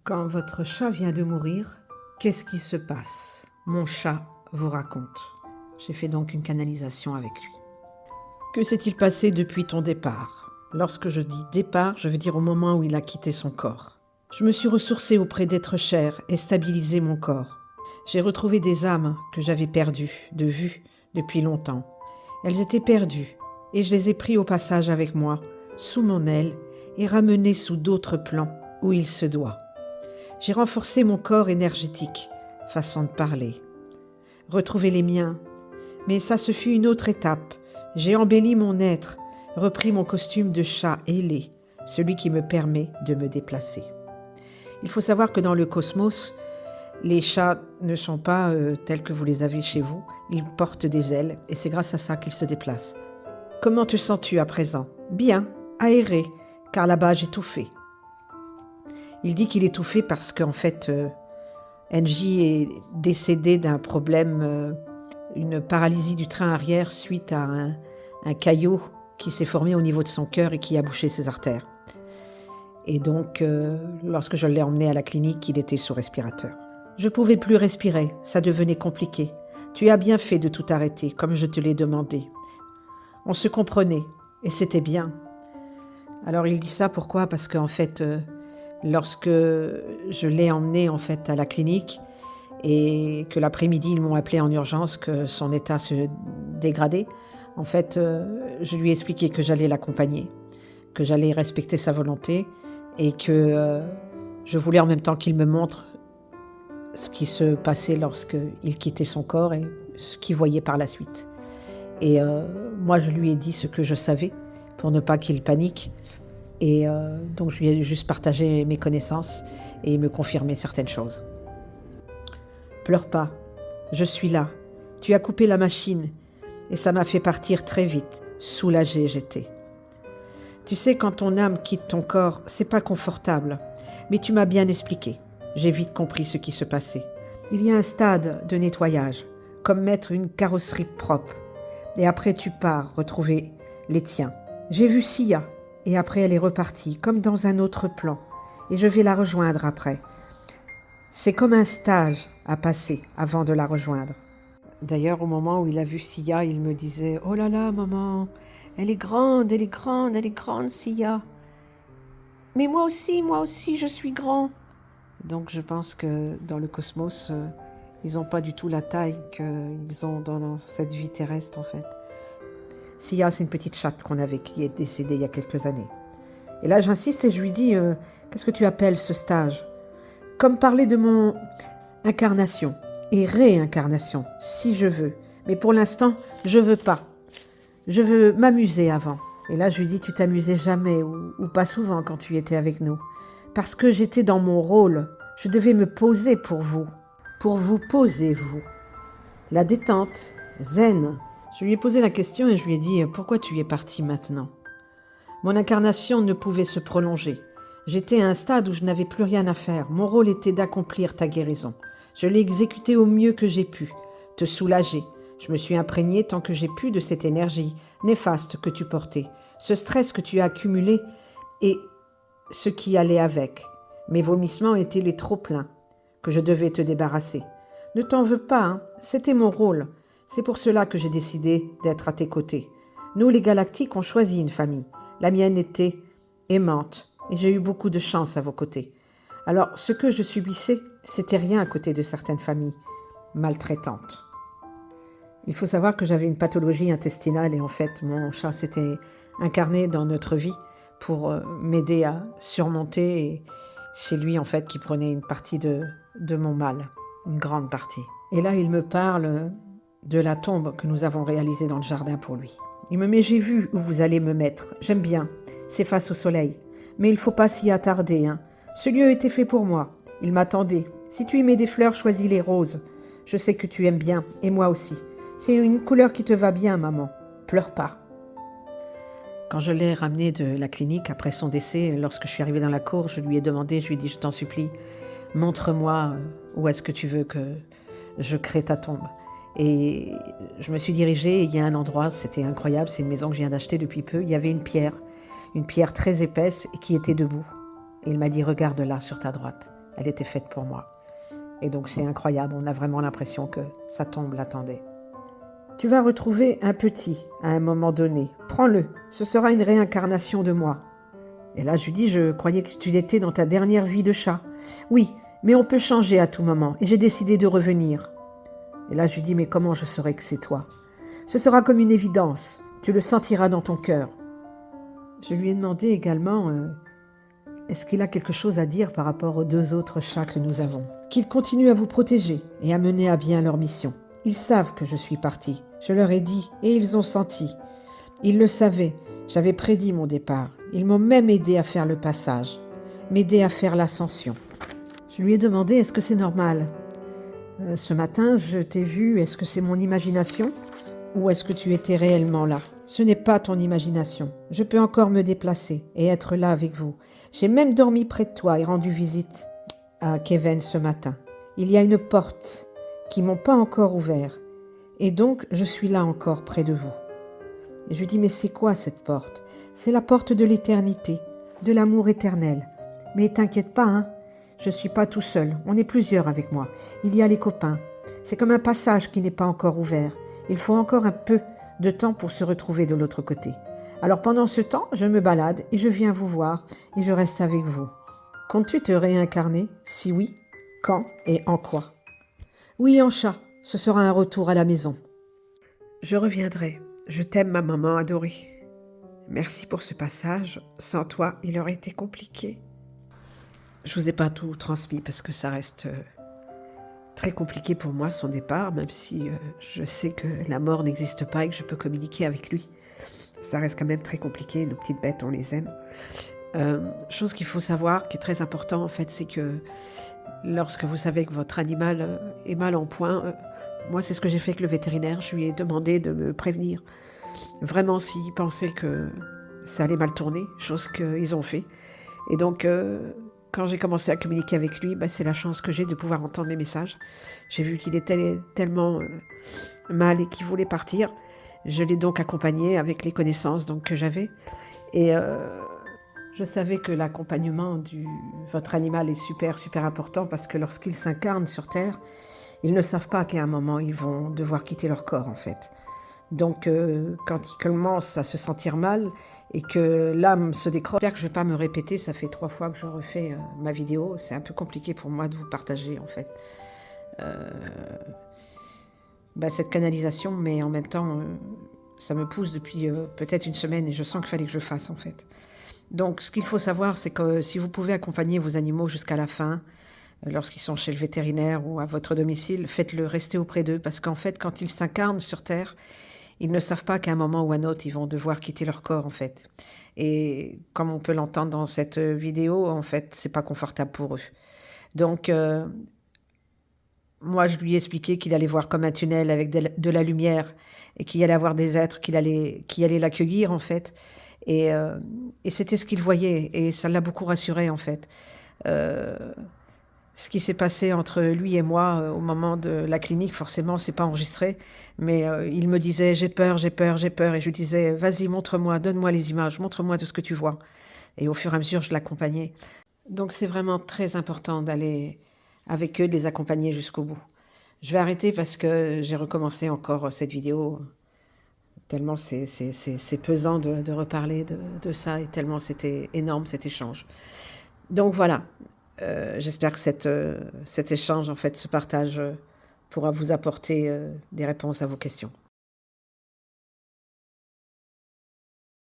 Quand votre chat vient de mourir, qu'est-ce qui se passe? Mon chat vous raconte. J'ai fait donc une canalisation avec lui. Que s'est-il passé depuis ton départ? Lorsque je dis départ, je veux dire au moment où il a quitté son corps. Je me suis ressourcée auprès d'êtres chers et stabilisé mon corps. J'ai retrouvé des âmes que j'avais perdues de vue depuis longtemps. Elles étaient perdues et je les ai pris au passage avec moi, sous mon aile, et ramenées sous d'autres plans où il se doit. J'ai renforcé mon corps énergétique, façon de parler. Retrouver les miens. Mais ça ce fut une autre étape. J'ai embelli mon être, repris mon costume de chat ailé, celui qui me permet de me déplacer. Il faut savoir que dans le cosmos, les chats ne sont pas tels que vous les avez chez vous. Ils portent des ailes et c'est grâce à ça qu'ils se déplacent. Comment te sens-tu à présent? Bien, aéré, car là-bas j'ai tout fait. Il dit qu'il est tout fait parce qu'en fait, NJ est décédé d'un problème, une paralysie du train arrière suite à un caillot qui s'est formé au niveau de son cœur et qui a bouché ses artères. Et donc, lorsque je l'ai emmené à la clinique, il était sous respirateur. Je ne pouvais plus respirer, ça devenait compliqué. Tu as bien fait de tout arrêter, comme je te l'ai demandé. On se comprenait, et c'était bien. Alors il dit ça pourquoi? Parce qu'en fait, lorsque je l'ai emmené en fait à la clinique et que l'après-midi ils m'ont appelé en urgence que son état se dégradait, en fait, je lui ai expliqué que j'allais l'accompagner, que j'allais respecter sa volonté et que je voulais en même temps qu'il me montre ce qui se passait lorsqu'il quittait son corps et ce qu'il voyait par la suite. Et moi, je lui ai dit ce que je savais pour ne pas qu'il panique. Et donc, je lui ai juste partagé mes connaissances et me confirmer certaines choses. Pleure pas, je suis là. Tu as coupé la machine et ça m'a fait partir très vite. Soulagée j'étais. Tu sais, quand ton âme quitte ton corps, c'est pas confortable. Mais tu m'as bien expliqué. J'ai vite compris ce qui se passait. Il y a un stade de nettoyage, comme mettre une carrosserie propre. Et après, tu pars retrouver les tiens. J'ai vu Sia, et après, elle est repartie, comme dans un autre plan. Et je vais la rejoindre après. C'est comme un stage à passer avant de la rejoindre. D'ailleurs, au moment où il a vu Sia, il me disait « Oh là là, maman, elle est grande, elle est grande, elle est grande, Sia. Mais moi aussi, je suis grand. » Donc je pense que dans le cosmos, ils n'ont pas du tout la taille qu'ils ont dans cette vie terrestre en fait. Sia, c'est une petite chatte qu'on avait qui est décédée il y a quelques années. Et là j'insiste et je lui dis qu'est-ce que tu appelles ce stage? Comme parler de mon incarnation et réincarnation, si je veux. Mais pour l'instant, je veux pas. Je veux m'amuser avant. Et là je lui dis tu t'amusais jamais ou pas souvent quand tu étais avec nous. Parce que j'étais dans mon rôle, je devais me poser pour vous poser, vous. La détente, zen. Je lui ai posé la question et je lui ai dit « Pourquoi tu es parti maintenant ?» Mon incarnation ne pouvait se prolonger. J'étais à un stade où je n'avais plus rien à faire. Mon rôle était d'accomplir ta guérison. Je l'ai exécuté au mieux que j'ai pu, te soulager. Je me suis imprégnée tant que j'ai pu de cette énergie néfaste que tu portais, ce stress que tu as accumulé et ce qui allait avec. Mes vomissements étaient les trop-pleins que je devais te débarrasser. Ne t'en veux pas, hein, c'était mon rôle. C'est pour cela que j'ai décidé d'être à tes côtés. Nous, les galactiques, on choisit une famille. La mienne était aimante et j'ai eu beaucoup de chance à vos côtés. Alors, ce que je subissais, c'était rien à côté de certaines familles maltraitantes. Il faut savoir que j'avais une pathologie intestinale et en fait, mon chat s'était incarné dans notre vie pour m'aider à surmonter et c'est lui en fait qui prenait une partie de mon mal, une grande partie. Et là il me parle de la tombe que nous avons réalisée dans le jardin pour lui. Il me met « J'ai vu où vous allez me mettre, j'aime bien, c'est face au soleil, mais il ne faut pas s'y attarder. Hein. Ce lieu était fait pour moi, il m'attendait. Si tu y mets des fleurs, choisis les roses. Je sais que tu aimes bien, et moi aussi. C'est une couleur qui te va bien, maman. Pleure pas. » Quand je l'ai ramené de la clinique après son décès, lorsque je suis arrivée dans la cour, je lui ai demandé, je lui ai dit « Je t'en supplie, montre-moi où est-ce que tu veux que je crée ta tombe. » Et je me suis dirigée, et il y a un endroit, c'était incroyable, c'est une maison que je viens d'acheter depuis peu, il y avait une pierre très épaisse qui était debout. Et il m'a dit « Regarde là, sur ta droite. » Elle était faite pour moi. Et donc c'est incroyable, on a vraiment l'impression que sa tombe l'attendait. Tu vas retrouver un petit à un moment donné. Prends-le, ce sera une réincarnation de moi. Et là je lui dis, je croyais que tu étais dans ta dernière vie de chat. Oui, mais on peut changer à tout moment et j'ai décidé de revenir. Et là je lui dis, mais comment je saurai que c'est toi? Ce sera comme une évidence, tu le sentiras dans ton cœur. Je lui ai demandé également, est-ce qu'il a quelque chose à dire par rapport aux 2 autres chats que nous avons? Qu'ils continuent à vous protéger et à mener à bien leur mission. Ils savent que je suis partie, je leur ai dit et ils ont senti. Ils le savaient, j'avais prédit mon départ. Ils m'ont même aidé à faire le passage, m'aider à faire l'ascension. Je lui ai demandé, est-ce que c'est normal? Ce matin, je t'ai vu, est-ce que c'est mon imagination? Ou est-ce que tu étais réellement là? Ce n'est pas ton imagination. Je peux encore me déplacer et être là avec vous. J'ai même dormi près de toi et rendu visite à Kevin ce matin. Il y a une porte qui m'ont pas encore ouverte. Et donc, je suis là encore près de vous. Et je lui dis, mais c'est quoi cette porte? C'est la porte de l'éternité, de l'amour éternel. Mais t'inquiète pas, hein, je suis pas tout seul. On est plusieurs avec moi. Il y a les copains. C'est comme un passage qui n'est pas encore ouvert. Il faut encore un peu de temps pour se retrouver de l'autre côté. Alors pendant ce temps, je me balade et je viens vous voir et je reste avec vous. Comptes-tu te réincarner? Si oui, quand et en quoi? Oui, en chat. Ce sera un retour à la maison. Je reviendrai. Je t'aime, ma maman adorée. Merci pour ce passage. Sans toi, il aurait été compliqué. Je vous ai pas tout transmis parce que ça reste très compliqué pour moi, son départ, même si je sais que la mort n'existe pas et que je peux communiquer avec lui. Ça reste quand même très compliqué, nos petites bêtes, on les aime. Chose qu'il faut savoir, qui est très important en fait, c'est que lorsque vous savez que votre animal est mal en point, moi c'est ce que j'ai fait avec le vétérinaire, je lui ai demandé de me prévenir. Vraiment s'il pensait que ça allait mal tourner, chose qu'ils ont fait. Et donc quand j'ai commencé à communiquer avec lui, c'est la chance que j'ai de pouvoir entendre mes messages. J'ai vu qu'il était tellement mal et qu'il voulait partir. Je l'ai donc accompagné avec les connaissances donc, que j'avais. Et je savais que l'accompagnement de votre animal est super, super important parce que lorsqu'ils s'incarnent sur Terre, ils ne savent pas qu'à un moment, ils vont devoir quitter leur corps, en fait. Donc, quand ils commencent à se sentir mal et que l'âme se décroche, j'espère que je ne vais pas me répéter, ça fait 3 fois que je refais ma vidéo, c'est un peu compliqué pour moi de vous partager, en fait, cette canalisation, mais en même temps, ça me pousse depuis peut-être une semaine et je sens qu'il fallait que je le fasse, en fait. Donc, ce qu'il faut savoir, c'est que si vous pouvez accompagner vos animaux jusqu'à la fin, lorsqu'ils sont chez le vétérinaire ou à votre domicile, faites-le, restez auprès d'eux, parce qu'en fait, quand ils s'incarnent sur Terre, ils ne savent pas qu'à un moment ou à un autre, ils vont devoir quitter leur corps, en fait. Et comme on peut l'entendre dans cette vidéo, en fait, c'est pas confortable pour eux. Donc, moi, je lui ai expliqué qu'il allait voir comme un tunnel avec de la lumière et qu'il allait avoir des êtres qui allaient l'accueillir, en fait. Et c'était ce qu'il voyait et ça l'a beaucoup rassuré, en fait. Ce qui s'est passé entre lui et moi au moment de la clinique, forcément, c'est pas enregistré, mais il me disait j'ai peur, j'ai peur, j'ai peur, et je lui disais vas-y, montre-moi, donne-moi les images, montre-moi tout ce que tu vois. Et au fur et à mesure, je l'accompagnais. Donc c'est vraiment très important d'aller avec eux, de les accompagner jusqu'au bout. Je vais arrêter parce que j'ai recommencé encore cette vidéo, tellement c'est pesant de reparler de ça, et tellement c'était énorme cet échange. Donc voilà. J'espère que cet échange, en fait, ce partage pourra vous apporter des réponses à vos questions.